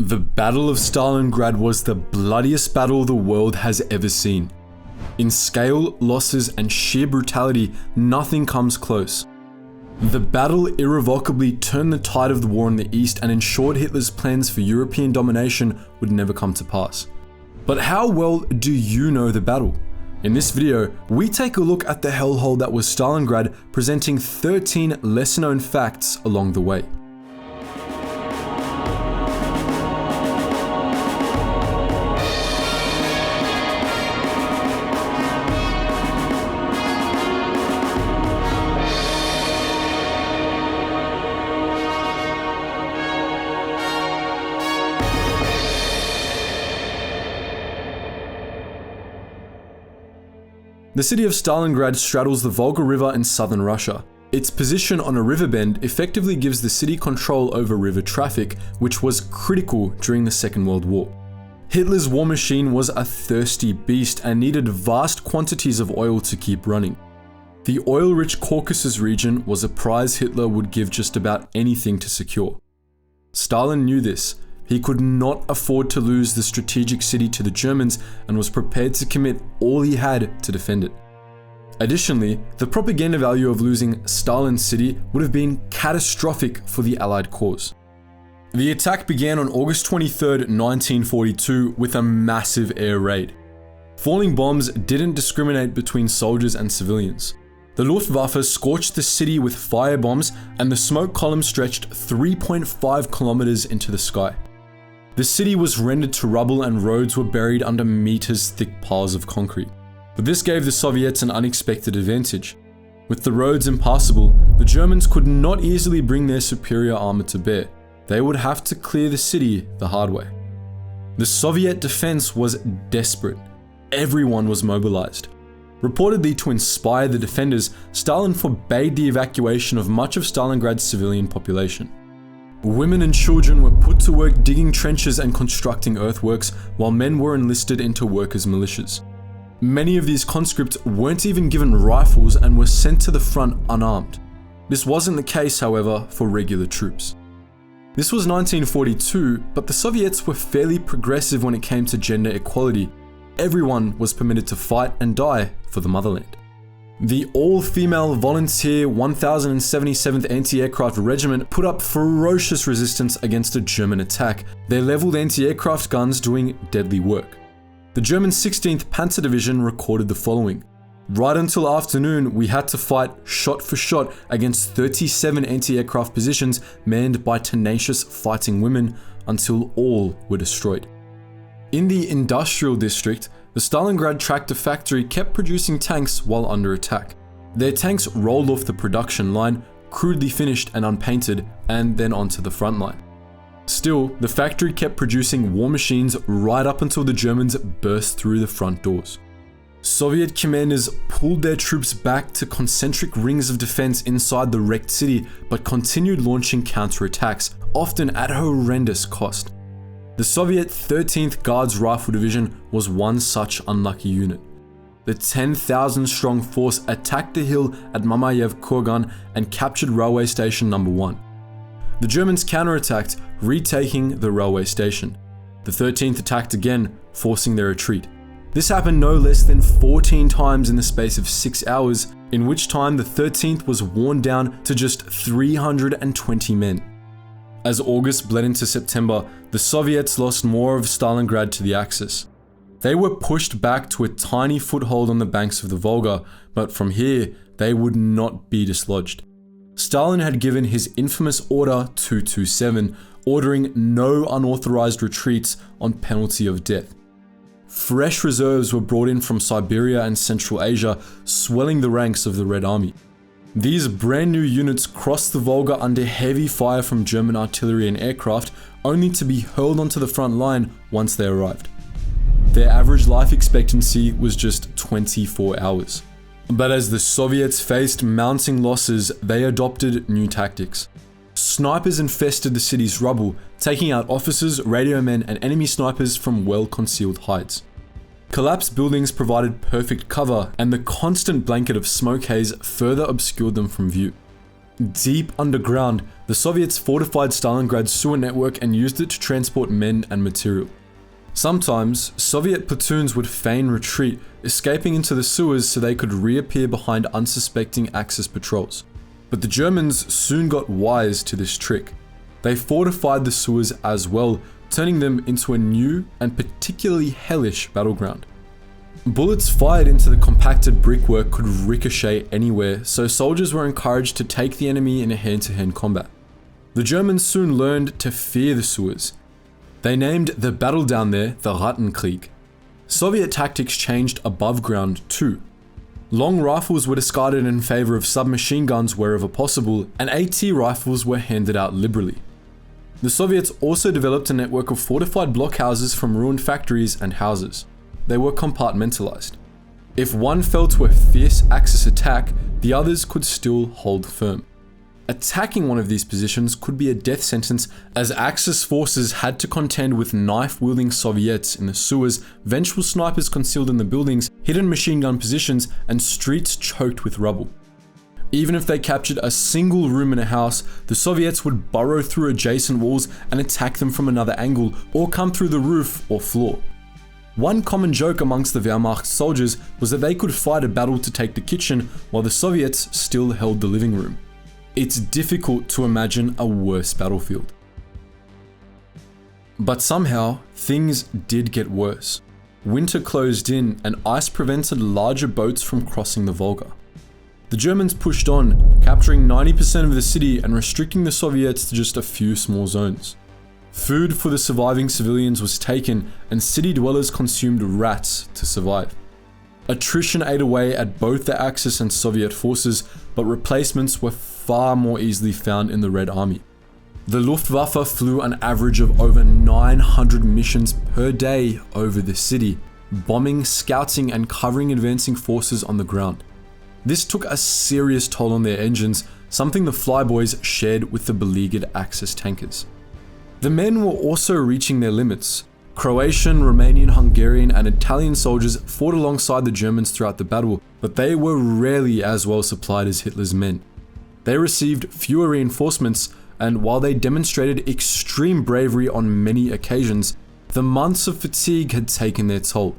The Battle of Stalingrad was the bloodiest battle the world has ever seen. In scale, losses, and sheer brutality, nothing comes close. The battle irrevocably turned the tide of the war in the East and ensured Hitler's plans for European domination would never come to pass. But how well do you know the battle? In this video, we take a look at the hellhole that was Stalingrad, presenting 13 lesser-known facts along the way. The city of Stalingrad straddles the Volga River in southern Russia. Its position on a river bend effectively gives the city control over river traffic, which was critical during the Second World War. Hitler's war machine was a thirsty beast and needed vast quantities of oil to keep running. The oil-rich Caucasus region was a prize Hitler would give just about anything to secure. Stalin knew this. He could not afford to lose the strategic city to the Germans and was prepared to commit all he had to defend it. Additionally, the propaganda value of losing Stalin's city would have been catastrophic for the Allied cause. The attack began on August 23, 1942 with a massive air raid. Falling bombs didn't discriminate between soldiers and civilians. The Luftwaffe scorched the city with firebombs and the smoke column stretched 3.5 kilometers into the sky. The city was rendered to rubble and roads were buried under meters thick piles of concrete. But this gave the Soviets an unexpected advantage. With the roads impassable, the Germans could not easily bring their superior armor to bear. They would have to clear the city the hard way. The Soviet defense was desperate. Everyone was mobilized. Reportedly to inspire the defenders, Stalin forbade the evacuation of much of Stalingrad's civilian population. Women and children were put to work digging trenches and constructing earthworks, while men were enlisted into workers' militias. Many of these conscripts weren't even given rifles and were sent to the front unarmed. This wasn't the case, however, for regular troops. This was 1942, but the Soviets were fairly progressive when it came to gender equality. Everyone was permitted to fight and die for the motherland. The all-female volunteer 1077th Anti-Aircraft Regiment put up ferocious resistance against a German attack, their leveled anti-aircraft guns doing deadly work. The German 16th Panzer Division recorded the following: "Right until afternoon, we had to fight shot for shot against 37 anti-aircraft positions manned by tenacious fighting women until all were destroyed." In the industrial district, the Stalingrad tractor factory kept producing tanks while under attack. Their tanks rolled off the production line, crudely finished and unpainted, and then onto the front line. Still, the factory kept producing war machines right up until the Germans burst through the front doors. Soviet commanders pulled their troops back to concentric rings of defense inside the wrecked city, but continued launching counterattacks, often at horrendous cost. The Soviet 13th Guards Rifle Division was one such unlucky unit. The 10,000-strong force attacked the hill at Mamayev Kurgan and captured railway station number 1. The Germans counterattacked, retaking the railway station. The 13th attacked again, forcing their retreat. This happened no less than 14 times in the space of 6 hours, in which time the 13th was worn down to just 320 men. As August bled into September, the Soviets lost more of Stalingrad to the Axis. They were pushed back to a tiny foothold on the banks of the Volga, but from here, they would not be dislodged. Stalin had given his infamous Order 227, ordering no unauthorized retreats on penalty of death. Fresh reserves were brought in from Siberia and Central Asia, swelling the ranks of the Red Army. These brand new units crossed the Volga under heavy fire from German artillery and aircraft, only to be hurled onto the front line once they arrived. Their average life expectancy was just 24 hours. But as the Soviets faced mounting losses, they adopted new tactics. Snipers infested the city's rubble, taking out officers, radio men, and enemy snipers from well-concealed heights. Collapsed buildings provided perfect cover, and the constant blanket of smoke haze further obscured them from view. Deep underground, the Soviets fortified Stalingrad's sewer network and used it to transport men and material. Sometimes, Soviet platoons would feign retreat, escaping into the sewers so they could reappear behind unsuspecting Axis patrols. But the Germans soon got wise to this trick. They fortified the sewers as well, turning them into a new and particularly hellish battleground. Bullets fired into the compacted brickwork could ricochet anywhere, so soldiers were encouraged to take the enemy in a hand-to-hand combat. The Germans soon learned to fear the sewers. They named the battle down there the Rattenkrieg. Soviet tactics changed above ground too. Long rifles were discarded in favor of submachine guns wherever possible, and AT rifles were handed out liberally. The Soviets also developed a network of fortified blockhouses from ruined factories and houses. They were compartmentalized. If one fell to a fierce Axis attack, the others could still hold firm. Attacking one of these positions could be a death sentence, as Axis forces had to contend with knife-wielding Soviets in the sewers, vengeful snipers concealed in the buildings, hidden machine gun positions, and streets choked with rubble. Even if they captured a single room in a house, the Soviets would burrow through adjacent walls and attack them from another angle, or come through the roof or floor. One common joke amongst the Wehrmacht soldiers was that they could fight a battle to take the kitchen while the Soviets still held the living room. It's difficult to imagine a worse battlefield. But somehow, things did get worse. Winter closed in and ice prevented larger boats from crossing the Volga. The Germans pushed on, capturing 90% of the city and restricting the Soviets to just a few small zones. Food for the surviving civilians was taken, and city dwellers consumed rats to survive. Attrition ate away at both the Axis and Soviet forces, but replacements were far more easily found in the Red Army. The Luftwaffe flew an average of over 900 missions per day over the city, bombing, scouting, and covering advancing forces on the ground. This took a serious toll on their engines, something the Flyboys shared with the beleaguered Axis tankers. The men were also reaching their limits. Croatian, Romanian, Hungarian, and Italian soldiers fought alongside the Germans throughout the battle, but they were rarely as well supplied as Hitler's men. They received fewer reinforcements, and while they demonstrated extreme bravery on many occasions, the months of fatigue had taken their toll.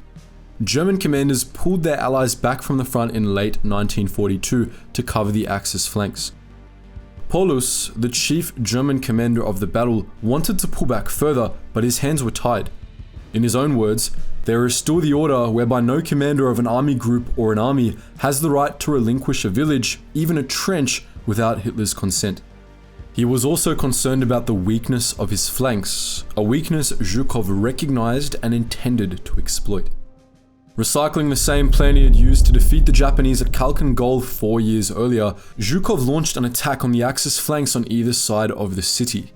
German commanders pulled their allies back from the front in late 1942 to cover the Axis flanks. Paulus, the chief German commander of the battle, wanted to pull back further, but his hands were tied. In his own words, there is still the order whereby no commander of an army group or an army has the right to relinquish a village, even a trench, without Hitler's consent. He was also concerned about the weakness of his flanks, a weakness Zhukov recognized and intended to exploit. Recycling the same plan he had used to defeat the Japanese at Khalkhin Gol 4 years earlier, Zhukov launched an attack on the Axis flanks on either side of the city.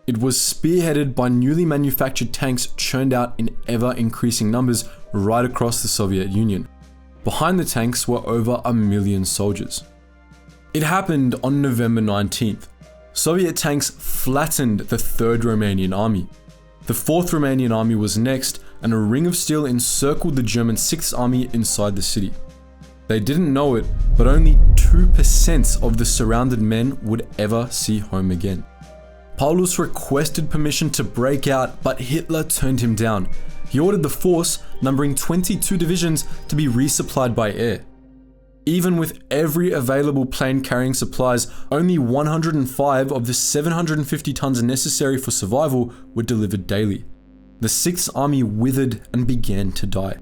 It was spearheaded by newly manufactured tanks churned out in ever-increasing numbers right across the Soviet Union. Behind the tanks were over 1 million soldiers. It happened on November 19th. Soviet tanks flattened the 3rd Romanian Army. The 4th Romanian Army was next, and a ring of steel encircled the German 6th Army inside the city. They didn't know it, but only 2% of the surrounded men would ever see home again. Paulus requested permission to break out, but Hitler turned him down. He ordered the force, numbering 22 divisions, to be resupplied by air. Even with every available plane carrying supplies, only 105 of the 750 tons necessary for survival were delivered daily. The 6th Army withered and began to die.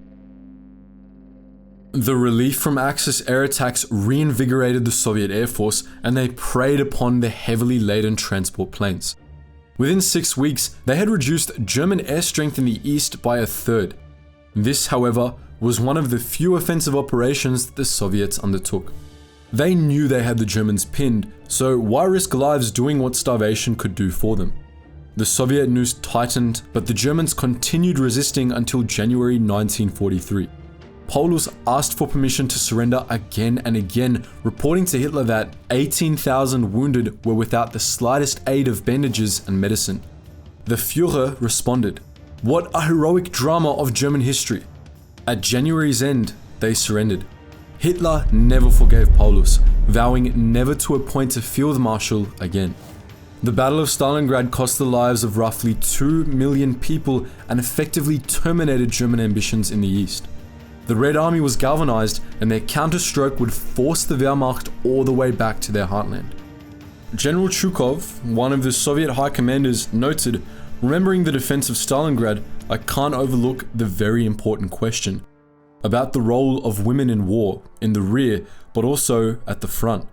The relief from Axis air attacks reinvigorated the Soviet Air Force, and they preyed upon the heavily laden transport planes. Within 6 weeks, they had reduced German air strength in the east by 1/3. This, however, was one of the few offensive operations that the Soviets undertook. They knew they had the Germans pinned, so why risk lives doing what starvation could do for them? The Soviet noose tightened, but the Germans continued resisting until January 1943. Paulus asked for permission to surrender again and again, reporting to Hitler that 18,000 wounded were without the slightest aid of bandages and medicine. The Führer responded, "What a heroic drama of German history." At January's end, they surrendered. Hitler never forgave Paulus, vowing never to appoint a field marshal again. The Battle of Stalingrad cost the lives of roughly 2 million people and effectively terminated German ambitions in the east. The Red Army was galvanized, and their counterstroke would force the Wehrmacht all the way back to their heartland. General Chukov, one of the Soviet high commanders, noted, "Remembering the defense of Stalingrad, I can't overlook the very important question about the role of women in war, in the rear, but also at the front.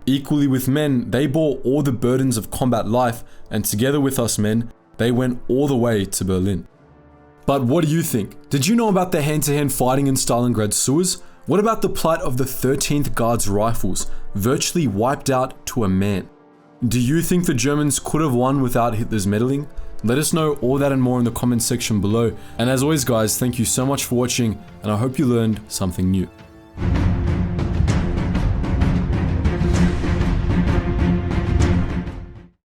Equally with men, they bore all the burdens of combat life, and together with us men, they went all the way to Berlin." But what do you think? Did you know about the hand-to-hand fighting in Stalingrad sewers? What about the plight of the 13th Guards rifles, virtually wiped out to a man? Do you think the Germans could have won without Hitler's meddling? Let us know all that and more in the comments section below. And as always guys, thank you so much for watching, and I hope you learned something new.